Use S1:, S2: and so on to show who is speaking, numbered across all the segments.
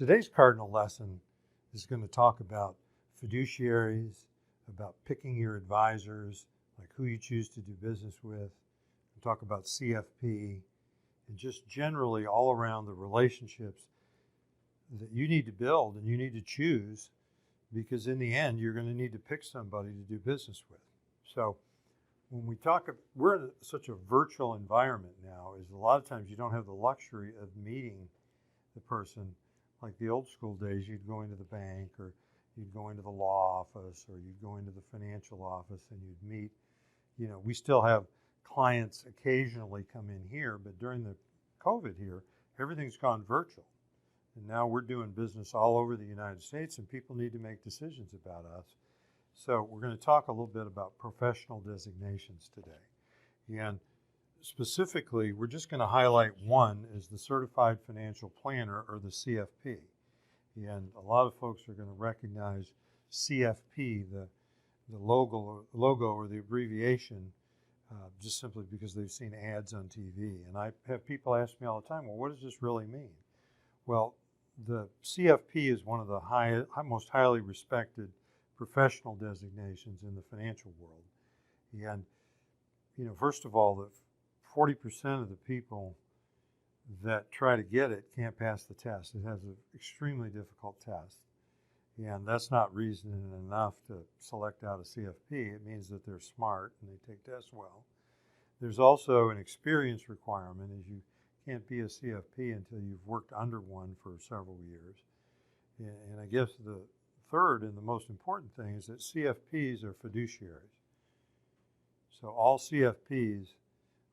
S1: Today's cardinal lesson is going to talk about fiduciaries, about picking your advisors, like who you choose to do business with. We'll talk about CFP, and just generally all around the relationships that you need to build and you need to choose, because in the end, you're going to need to pick somebody to do business with. So when we talk, we're in such a virtual environment now, is a lot of times you don't have the luxury of meeting the person. Like the old school days, you'd go into the bank, or you'd go into the law office, or you'd go into the financial office and you'd meet. You know, we still have clients occasionally come in here, but during the COVID here, everything's gone virtual. And now we're doing business all over the United States, and people need to make decisions about us. So we're going to talk a little bit about professional designations today. And specifically, we're just going to highlight one as the Certified Financial Planner, or the CFP. And a lot of folks are going to recognize CFP, the logo or the abbreviation, just simply because they've seen ads on TV. And I have people ask me all the time, well, what does this really mean? Well, the CFP is one of the most highly respected professional designations in the financial world. And, you know, first of all, 40% of the people that try to get it can't pass the test. It has an extremely difficult test. And that's not reason enough to select out a CFP. It means that they're smart and they take tests well. There's also an experience requirement, as you can't be a CFP until you've worked under one for several years. And I guess the third and the most important thing is that CFPs are fiduciaries. So all CFPs,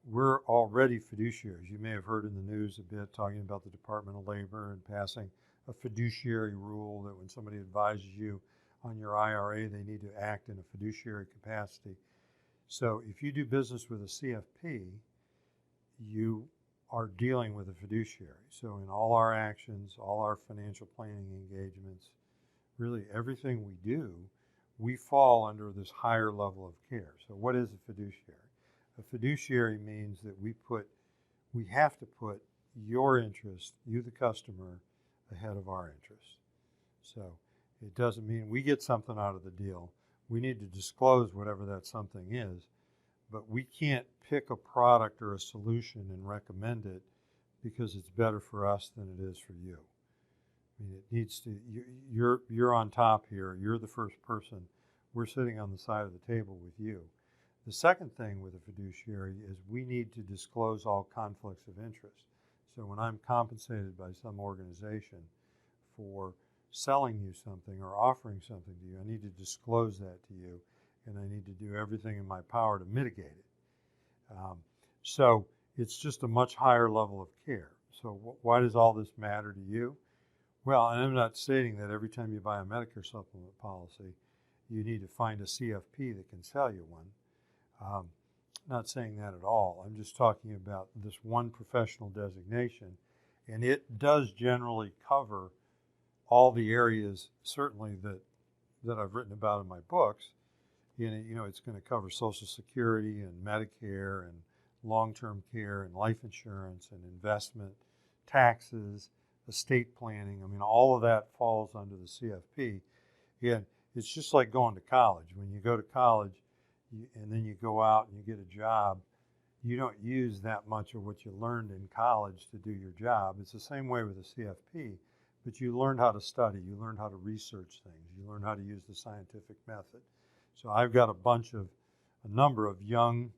S1: we're already fiduciaries. You may have heard in the news a bit talking about the Department of Labor and passing a fiduciary rule that when somebody advises you on your IRA, they need to act in a fiduciary capacity. So if you do business with a CFP, you are dealing with a fiduciary. So in all our actions, all our financial planning engagements, really everything we do, we fall under this higher level of care. So what is a fiduciary? A fiduciary means that we have to put your interest, you the customer, ahead of our interest. So it doesn't mean we get something out of the deal. We need to disclose whatever that something is, but we can't pick a product or a solution and recommend it because it's better for us than it is for you. I mean, it needs to, you're on top here. You're the first person. We're sitting on the side of the table with you. The second thing with a fiduciary is we need to disclose all conflicts of interest. So when I'm compensated by some organization for selling you something or offering something to you, I need to disclose that to you, and I need to do everything in my power to mitigate it. So it's just a much higher level of care. So why does all this matter to you? Well, and I'm not stating that every time you buy a Medicare supplement policy, you need to find a CFP that can sell you one. Not saying that at all. I'm just talking about this one professional designation, and it does generally cover all the areas, certainly that I've written about in my books. You know, it's going to cover Social Security and Medicare and long-term care and life insurance and investment, taxes, estate planning. I mean, all of that falls under the CFP. And it's just like going to college. When you go to college, and then you go out and you get a job, you don't use that much of what you learned in college to do your job. It's the same way with a CFP, but you learned how to study, you learned how to research things, you learned how to use the scientific method. So I've got a number of young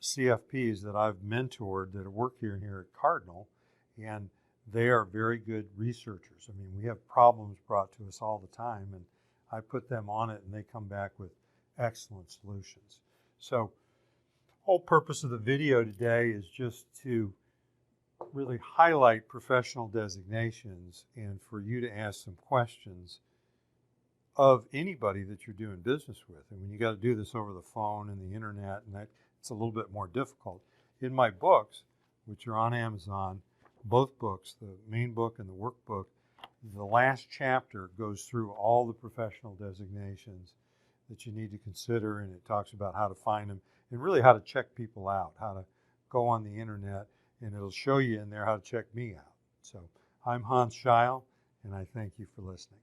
S1: CFPs that I've mentored that work here at Cardinal, and they are very good researchers. I mean, we have problems brought to us all the time, and I put them on it, and they come back with excellent solutions. So the whole purpose of the video today is just to really highlight professional designations and for you to ask some questions of anybody that you're doing business with. And when you got to do this over the phone and the internet, and that, it's a little bit more difficult. In my books, which are on Amazon, both books, the main book and the workbook, the last chapter goes through all the professional designations that you need to consider, and it talks about how to find them and really how to check people out, how to go on the internet, and it'll show you in there how to check me out. So I'm Hans Scheil, and I thank you for listening.